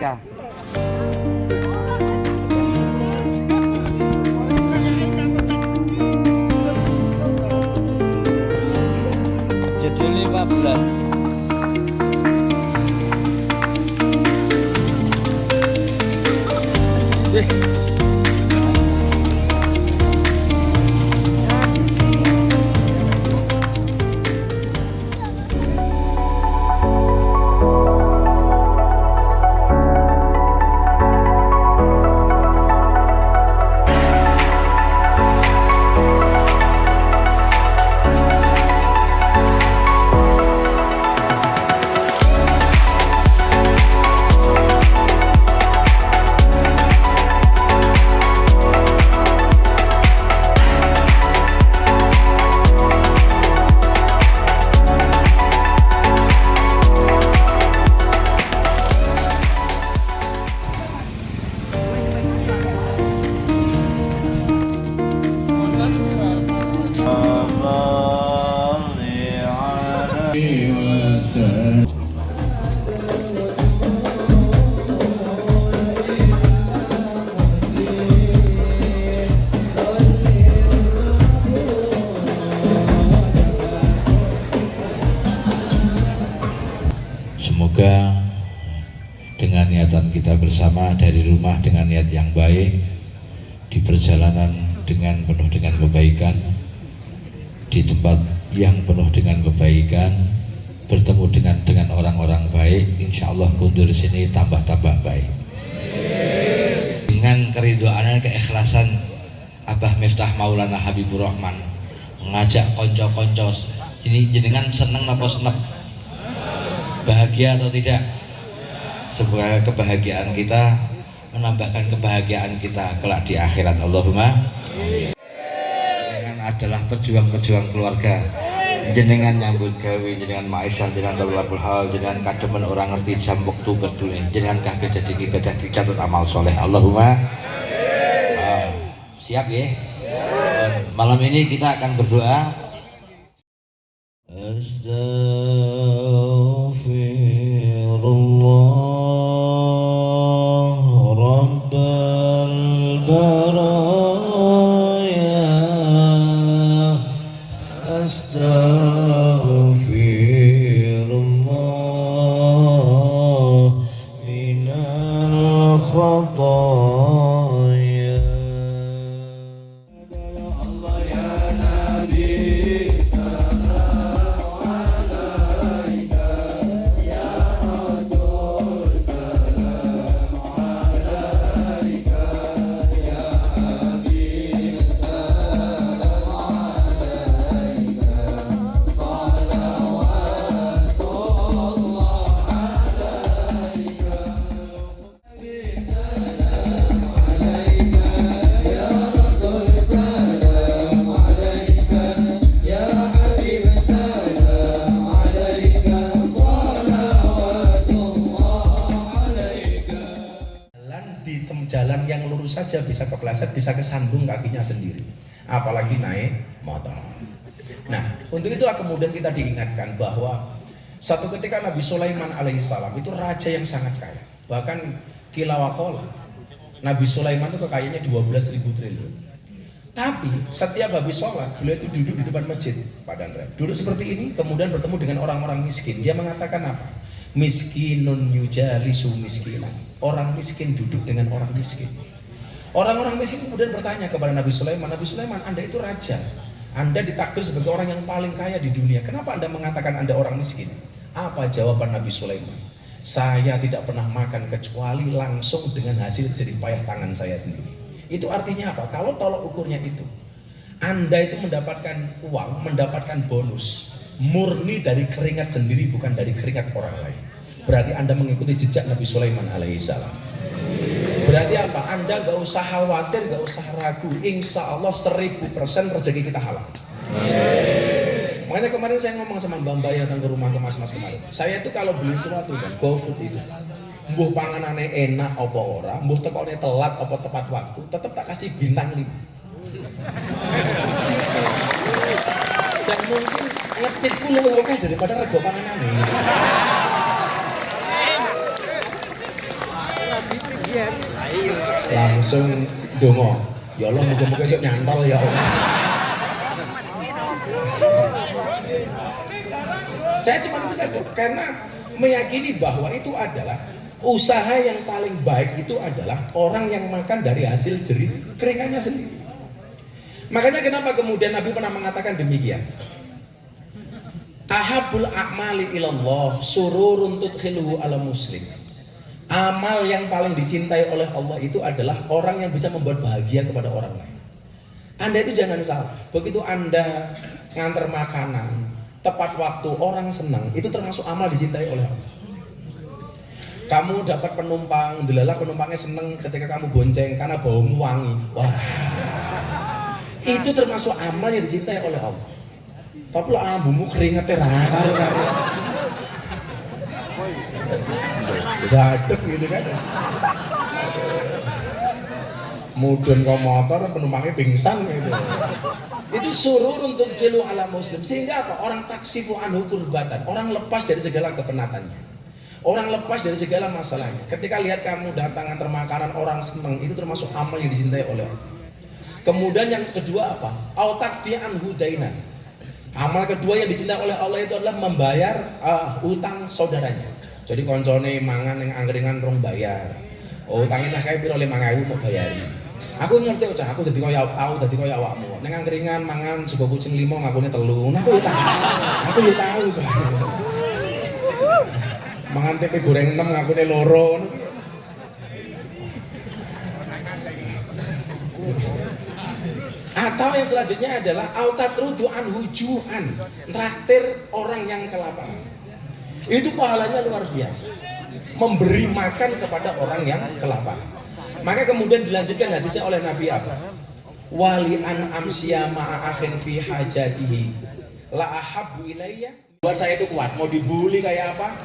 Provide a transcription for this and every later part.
Ika. Judul 15. Semoga dengan niatan kita bersama dari rumah dengan niat yang baik, di perjalanan dengan penuh dengan kebaikan, di tempat yang penuh dengan kebaikan, bertemu dengan orang-orang baik, insya Allah kundur sini tambah-tambah baik. Dengan keridhaan keikhlasan Abah Miftah Maulana Habibur Rahman mengajak konco-konco ini, jenengan seneng apa seneng? Bahagia atau tidak? Semoga kebahagiaan kita menambahkan kebahagiaan kita kelak di akhirat. Allahumma amin. Jenengan adalah pejuang-pejuang keluarga. Jenengan nyambut gawe, jenengan Ma'isyah, jenengan tolabul hal, jenengan kademen orang ngerti jam waktu berduli, jenengan kabeh jadi ibadah dicatat amal soleh. Allahumma siap ya? Malam ini kita akan berdoa. Astaghfirullah Rabbal baraya, astaghfirullah minal khataya. Allah ya Nabi, jalan yang lurus saja bisa kepleset, bisa kesandung kakinya sendiri, apalagi naik motor. Nah, untuk itulah kemudian kita diingatkan bahwa satu ketika Nabi Sulaiman alaihissalam itu raja yang sangat kaya. Bahkan kilawakola Nabi Sulaiman itu kekayaannya 12.000 triliun. Tapi setiap habis sholat beliau itu duduk di depan masjid, Pak Dandra, duduk seperti ini, kemudian bertemu dengan orang-orang miskin. Dia mengatakan apa? Miskinun yujalisu miskinan. Orang miskin duduk dengan orang miskin. Orang-orang miskin kemudian bertanya kepada Nabi Sulaiman, Nabi Sulaiman, Anda itu raja, Anda ditakdir sebagai orang yang paling kaya di dunia, kenapa Anda mengatakan Anda orang miskin? Apa jawaban Nabi Sulaiman? Saya tidak pernah makan kecuali langsung dengan hasil jerih payah tangan saya sendiri. Itu artinya apa? Kalau tolok ukurnya itu, Anda itu mendapatkan uang, mendapatkan bonus murni dari keringat sendiri, bukan dari keringat orang lain. Berarti Anda mengikuti jejak Nabi Sulaiman alaihissalam. Berarti apa? Anda gak usah khawatir, gak usah ragu. Insya Allah 1000% rezeki kita halal. Makanya kemarin saya ngomong sama Mbak Mbak yang datang ke rumah ke Mas kemarin. Saya itu kalau beli sesuatu kan, GoFood itu, mbuh panganane enak apa ora, mbuh tekone telat apa tepat waktu, tetap tak kasih bintang 5. Dan mungkin ngetipku lebih oke daripada rego panganane. langsung dongo. Ya Allah, muga-muga esuk nyantol ya Allah. Saya cuma itu saja karena meyakini bahwa itu adalah usaha yang paling baik itu adalah orang yang makan dari hasil jerih keringannya sendiri. Makanya kenapa kemudian Nabi pernah mengatakan demikian. Ahabul a'mali ilallah sururun tudkhiluhu ala muslim. Amal yang paling dicintai oleh Allah itu adalah orang yang bisa membuat bahagia kepada orang lain. Anda itu jangan salah. Begitu Anda nganter makanan tepat waktu, orang senang, itu termasuk amal dicintai oleh Allah. Kamu dapat penumpang, delala penumpangnya senang ketika kamu bonceng karena baumu wangi. Wah, itu termasuk amal yang dicintai oleh Allah. Tapi lah ambumu keringetnya rara, dadek gitu kan. Mudun kau motor, penumpangnya pingsan gitu. Itu surur untuk kilu ala muslim, sehingga apa? Orang taksifu anhu kurbatan, orang lepas dari segala kepenatannya, orang lepas dari segala masalahnya. Ketika lihat kamu datang antar makanan orang senang, itu termasuk amal yang dicintai oleh Allah. Kemudian yang kedua apa? Autakti anhu dainan. Amal kedua yang dicintai oleh Allah itu adalah membayar utang saudaranya. Jadi koncone mangan yang angkringan rong bayar, utangnya cah kae piro 5.000 mau bayari. Aku ngerti cah, aku dadi koyo awakmu. Ning angkringan mangan sego kucing 5 ngakune 3. Nah, aku yo tahu soalnya. Mangan tempe goreng 6 ngakune 2. Atau yang selanjutnya adalah autatrudu anhujuan, traktir orang yang kelaparan. Itu pahalanya luar biasa. Memberi makan kepada orang yang kelaparan. Maka kemudian dilanjutkan hadisnya oleh Nabi apa? Wali an amsiya ma'a akhin fi hajatihi la ahabbu ilayya. Buat saya itu kuat, mau dibully kayak apa?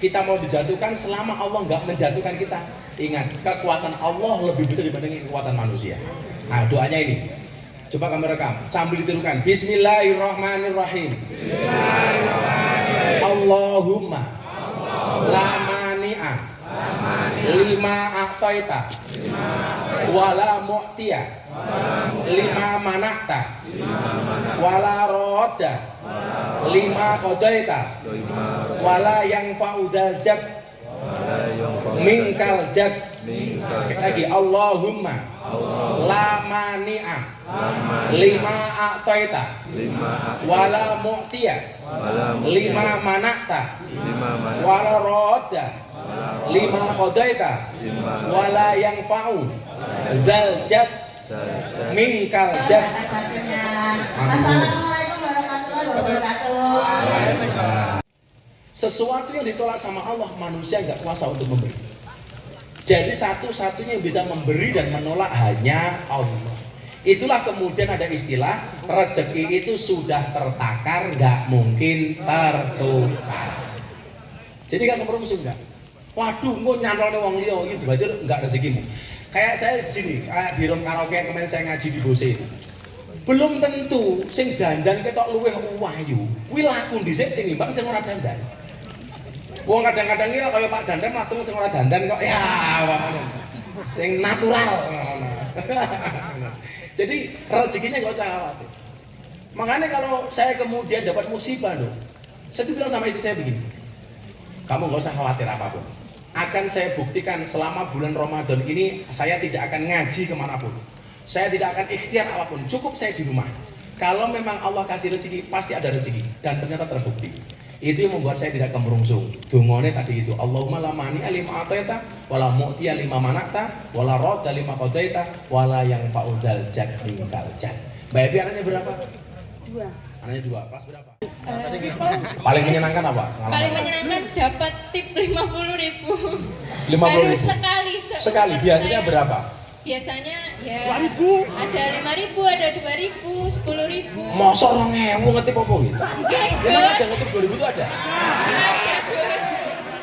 Kita mau dijatuhkan selama Allah nggak menjatuhkan kita. Ingat, kekuatan Allah lebih besar dibanding kekuatan manusia. Nah, doanya ini. Coba kamu rekam sambil ditirukan. Bismillahirrahmanirrahim. Bismillahirrahmanirrahim. Allahumma la mani'a lima a'taita wala mu'tiya lima manakta wala roda lima qadaita wala yang fa'udal jad minkal jad. Sekali lagi, Allahumma la mani'a lima a'taita wala mu'tiya lima manakta wala roda lima qadaita wala yang fa'u dzal jad minkal jad. Assalamualaikum warahmatullahi wabarakatuh. Sesuatu yang ditolak sama Allah, manusia nggak kuasa untuk memberi. Jadi satu-satunya yang bisa memberi dan menolak hanya Allah. Itulah kemudian ada istilah rezeki itu sudah tertakar, nggak mungkin tertukar. Jadi nggak kemerungsung nggak? Waduh, kok nyantolnya wong liya gitu, berarti nggak rezekimu. Kayak saya di sini, kayak di room karaoke kemarin saya ngaji di Bose itu. Belum tentu sing dandan ketok luweh wahyu. Kuwi lakon dhisik tinimbang sing ora dandan. Wong kadang-kadang ngira kaya Pak Dandan langsung sing ora dandan kok ya ngono. Sing natural ngono. Jadi rezekinya nggak usah khawatir. Makanya kalau saya kemudian dapat musibah loh, saya tuh bilang sama istri saya begini, kamu nggak usah khawatir apapun. Akan saya buktikan selama bulan Ramadan ini saya tidak akan ngaji kemanapun. Saya tidak akan ikhtiar apapun. Cukup saya di rumah. Kalau memang Allah kasih rezeki, pasti ada rezeki. Dan ternyata terbukti. Itu yang membuat saya tidak kemerungsung. Dungone tadi itu, Allahumma la mani lima ataita wala mu'tiya lima manakta wala radda lima qadaita wala yang fa'udal jad minkal jad. Mbak Evi anaknya berapa? 2. Anaknya 2. Kelas berapa? Paling menyenangkan apa? Paling menyenangkan dapat tip 50.000. 50.000. Baru sekali. Sekali. Biasanya berapa? Biasanya ya 2.000. Ada 5.000, ada 2.000, 10.000. Mosok 2.000 ngetip apa gitu? Memang ada ngetip 2.000 itu ada. Iya, Gus.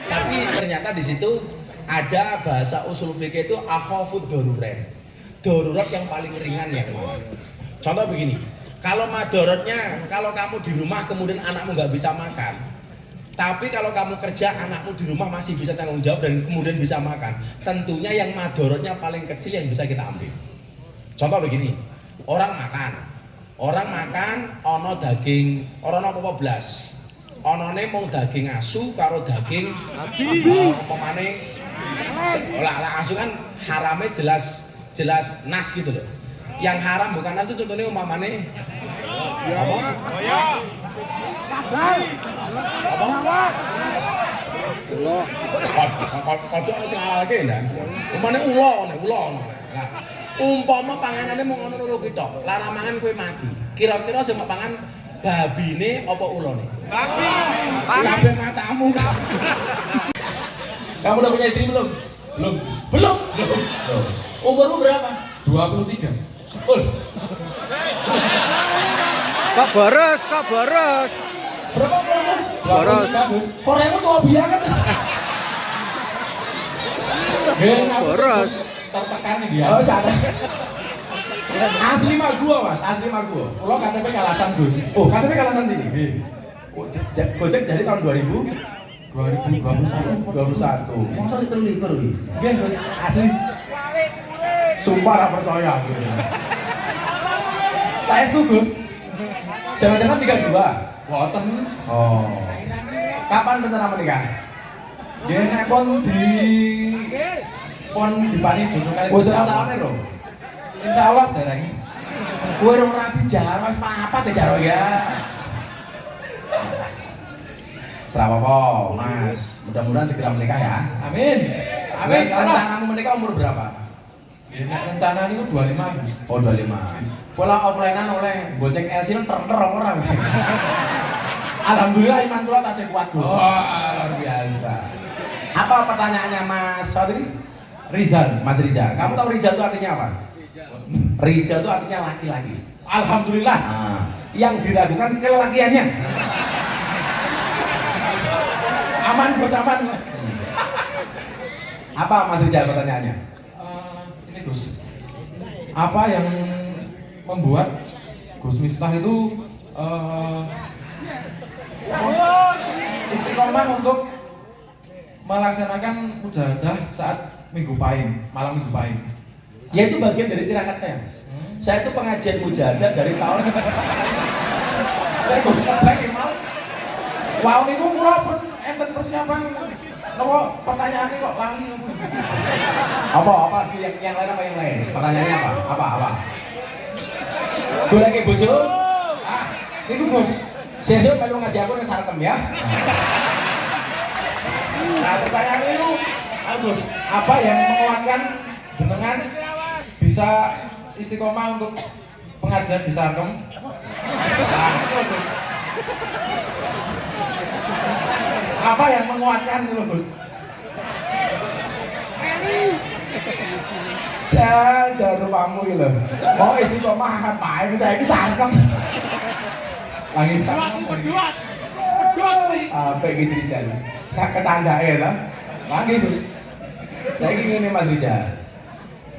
Tapi ternyata di situ ada bahasa usul fikih itu akhafud darurat. Darurat yang paling ringan yang mana? Contoh begini, kalau madorotnya, kalau kamu di rumah kemudian anakmu nggak bisa makan, Tapi kalau kamu kerja, anakmu di rumah masih bisa tanggung jawab dan kemudian bisa makan. Tentunya yang madorotnya paling kecil yang bisa kita ambil. Contoh begini, orang makan, ono daging, ono apa belas, onone mau daging asu karo daging pemane, lah asu kan haramnya jelas nas gitu loh. Yang haram bukan nas itu contohnya umpamane Kodok harus halal lagi kan? Umpamanya ulo. Nah, umpama panganannya mau ngono lho kita, lara mangan kue mati. Kira-kira sing pangan babine apa ulone? Babi. Kabeh matamu kan. Kamu udah punya istri belum? Belum. Umurmu berapa? 23. Kak Boros. Berapa? Boros. Koremu tua biangan. Boros. Tertekan nih dia. Oh, sana. Asli mah gua, Mas. Pulau KTP Kalasan, Gus. Oh, KTP Kalasan sini. Gojek jadi tahun 2021. 2021. Masa sih terlikur iki? Nggih, Gus. Asli. Sumpah ora percaya aku. Saya Gus. Jangan-jangan 32. Wonten. Oh. Kapan rencana menikah? Nggih nek pon dipani jodoh kali. Wis ora taune lho. Insyaallah dereng. Kowe rong rapi jar wis papat ya jar ya. Serapopo, Mas. Mudah-mudahan segera menikah ya. Amin. Amin. Rencanamu menikah umur berapa? Nggih nek rencana niku 25, Gus. Oh, 25. Pola offline-an oleh Gojek LC kan ter orang. Alhamdulillah iman kula tasih kuat, Gus. Oh, luar biasa. Apa pertanyaannya Mas Sadri? Rizal. Mas Rizal. Kamu tahu Rizal itu artinya apa? Rizal itu artinya laki-laki. Alhamdulillah. Nah, yang diragukan kelelakiannya. Aman Gus, aman. Apa Mas Rizal pertanyaannya? Ini Gus. Apa yang membuat Gus Miftah itu istiqomah untuk melaksanakan mujahadah saat Minggu Pahing, malam Minggu Pahing? Ya itu bagian dari tirakat saya, Mas. Saya itu pengajian mujahadah dari tahun Saya Gus komplek ya mau. Wow niku kula pun enten persiapan napa pertanyaane kok lali apa yang lain apa yang lain? Pertanyaannya apa? Golek bojo? Ah, niku Gus. Sesuk melu ngaji aku ning Sarkem ya. Nah, pertanyaannya itu, Gus, apa yang menguatkan jenengan bisa istiqomah untuk pengajian di Sarkem? Nah, itu Gus. Apa yang menguatkan itu Gus? Jangan lupamu gitu loh. Mau istiqomah ngapain saya ini Sarkem. Lagi sama berdua. Apa Mas Rizal? Saya kecandae lah. Lagi Gus. Saya ingin Mas Rizal.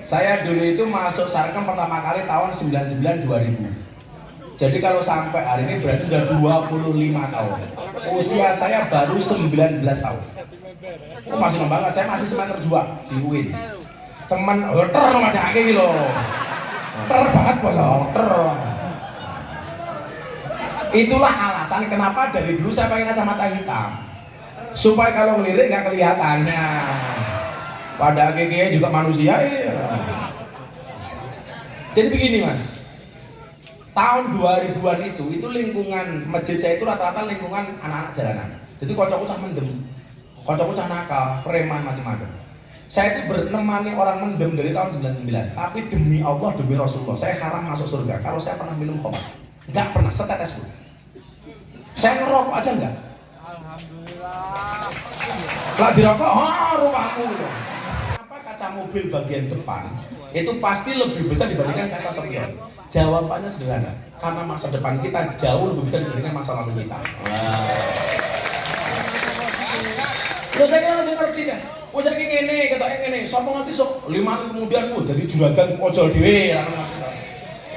Saya dulu itu masuk Sarkem pertama kali tahun 99-2000. Jadi kalau sampai hari ini berarti sudah 25 tahun. Usia saya baru 19 tahun. Oh, masih lama banget. Saya masih semester 2 di UIN. Teman, ada gitu loh. Banget bolong. Itulah alasan kenapa dari dulu saya pakai kacamata hitam, supaya kalau ngelirik nggak kelihatan. Pada akhirnya juga manusia. Jadi begini Mas, tahun 2000-an itu lingkungan masjid saya itu rata-rata lingkungan anak-anak jalanan. Jadi kocokku cah mendem, kocokku cah nakal, preman macam-macam. Saya itu bernemani orang mendem dari tahun 99. Tapi demi Allah, demi Rasulullah, saya haram masuk surga kalau saya pernah minum khamar. Enggak pernah, setetes pun. Saya ngerokok aja enggak. Alhamdulillah. Lah dirokok, rumahku. Kenapa kaca mobil bagian depan itu pasti lebih besar dibandingkan kaca spion? Jawabannya sederhana, karena masa depan kita jauh lebih besar dibandingkan masa lalu kita. Terus saya langsung ngerti kan. Wes saiki ngene, ketoke ngene, sapa ngerti sok 5 tahun kemudian dadi juragan ojol dhewe.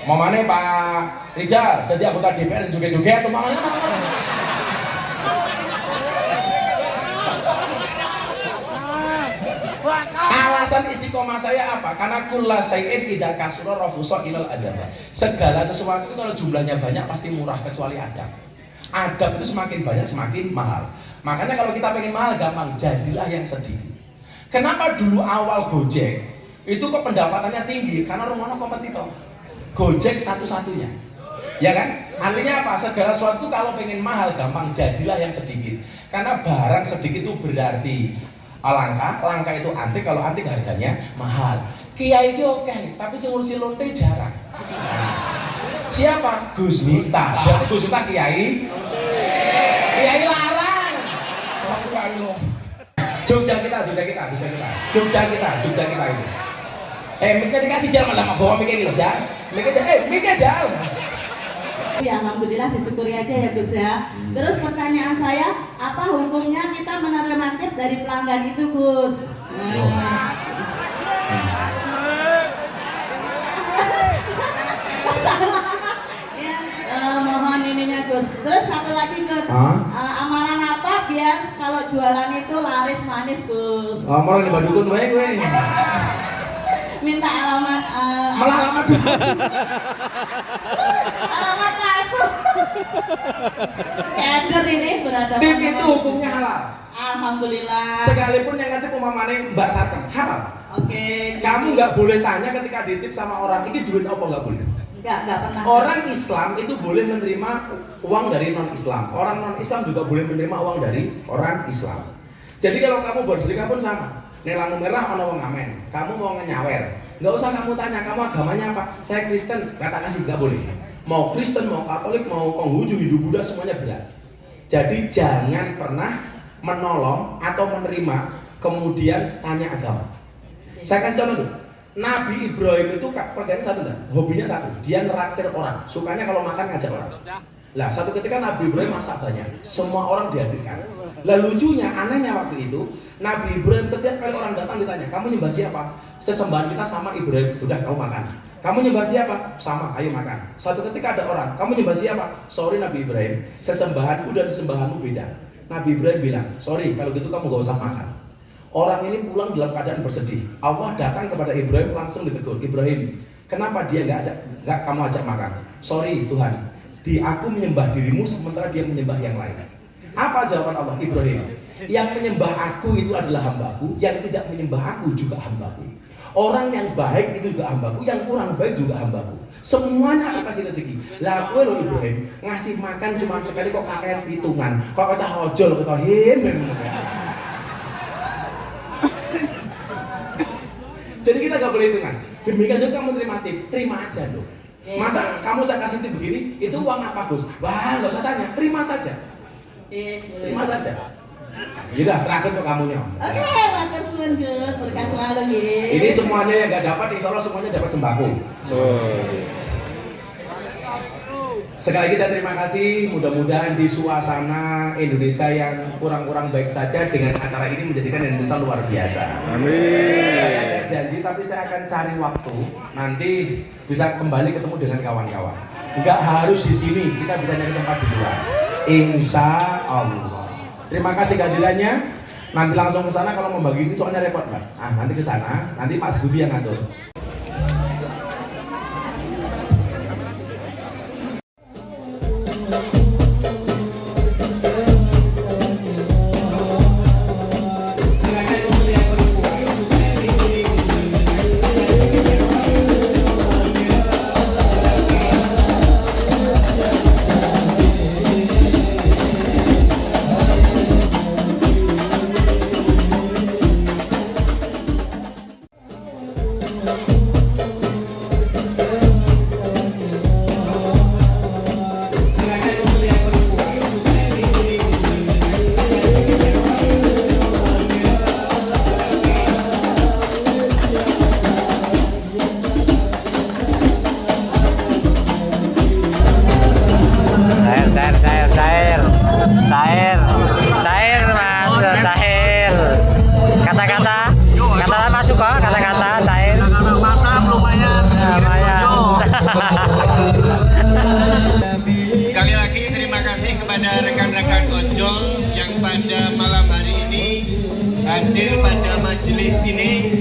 Mamane Pak Rizal, jadi anggota DPR joget-joget tuh mamane. Alasan istiqomah saya apa? Karena kulla syai'in idza kasura rafusa ilal adab. Segala sesuatu itu kalau jumlahnya banyak pasti murah kecuali adab. Adab itu semakin banyak semakin mahal. Makanya kalau kita pengen mahal gampang, jadilah yang sedikit. Kenapa dulu awal Gojek itu kok pendapatannya tinggi? Karena rumahnya kompetitor. Gojek satu-satunya. Ya kan? Artinya apa? Segala sesuatu kalau pengen mahal gampang, jadilah yang sedikit. Karena barang sedikit itu berarti langka, langka itu antik, kalau antik harganya mahal. Kiai itu oke, tapi sing ngurusi lonte jarang. Siapa? Gus Miftah. Berarti Gus Miftah kiai. Kiai larang. Jogja kita itu. Miknya dikasih jalan malah bawa miknya ini loh, Jal. Miknya jal. Ya alhamdulillah disyukuri aja ya Gus ya. Terus pertanyaan saya, apa hukumnya kita menerima tip dari pelanggan itu Gus? Salah. Ya, mohon ininya Gus. Terus satu lagi Gus, amalan apa biar kalau jualan itu laris manis Gus? Amalan di Badukun wae gue. Minta alamat Alamat dulu. alamat palsu. Keder ini berada. Tip itu hukumnya halal. Alhamdulillah. Sekalipun yang nanti pemamane Mbak Sartem halal. Oke. Kamu nggak boleh tanya ketika ditip sama orang ini duit apa, nggak boleh. Nggak pernah. Orang Islam itu boleh menerima uang dari non Islam. Orang non Islam juga boleh menerima uang dari orang Islam. Jadi kalau kamu bersedekah pun sama. Nih lampu merah ono wong ngamen, kamu mau nyawer, nggak usah kamu tanya kamu agamanya apa. Saya Kristen, kata kasih nggak boleh. Mau Kristen, mau Katolik, mau Konghucu, Hindu, Buddha semuanya berat. Jadi jangan pernah menolong atau menerima kemudian tanya agama. Saya kasih contoh dulu. Nabi Ibrahim itu pekerjaan satu enggak? Hobinya satu, dia neraktir orang. Sukanya kalau makan ngajak orang. Lah satu ketika Nabi Ibrahim masak banyak, semua orang dihadirkan. Lah lucunya, anehnya waktu itu Nabi Ibrahim setiap kali orang datang ditanya, kamu nyembah siapa? Sesembahan kita sama Ibrahim. Udah, kamu makan. Kamu nyembah siapa? Sama, ayo makan. Satu ketika ada orang, kamu nyembah siapa? Sorry Nabi Ibrahim, sesembahanku dan sesembahanmu beda. Nabi Ibrahim bilang, sorry kalau gitu kamu gak usah makan. Orang ini pulang dalam keadaan bersedih. Allah datang kepada Ibrahim langsung ditegur, Ibrahim, kenapa dia gak kamu ajak makan? Sorry Tuhan, aku menyembah dirimu sementara dia menyembah yang lain. Apa jawaban Allah? Ibrahim, yang menyembah aku itu adalah hambaku, yang tidak menyembah aku juga hambaku. Orang yang baik itu juga hambaku, yang kurang baik juga hambaku. Semuanya aku kasih rezeki. Lah kowe lho Ibrahim, ngasih makan cuma sekali kok kakek hitungan. Kok cah ojol kok him. Jadi kita gak boleh hitungan. Demikian juga kamu terima tip, terima aja loh. Masa kamu saya kasih tip begini, itu uang apa Gus? Wah gak usah tanya, terima saja. Terima saja. Yaudah, terakhir untuk kamunya. Oke, matur suwun Gus, berkah selalu nggih. Ini semuanya yang gak dapat, insya Allah semuanya dapat sembako. Sekali lagi saya terima kasih. Mudah-mudahan di suasana Indonesia yang kurang-kurang baik saja dengan acara ini menjadikan Indonesia luar biasa. Amin. Saya ada janji, tapi saya akan cari waktu nanti bisa kembali ketemu dengan kawan-kawan. Enggak harus di sini, kita bisa nyari tempat di luar. Insya Allah. Terima kasih kehadirannya. Nanti langsung ke sana kalau membagi ini soalnya repot Pak. Nanti ke sana, nanti Mas Budi yang ngatur. hadir pada majelis ini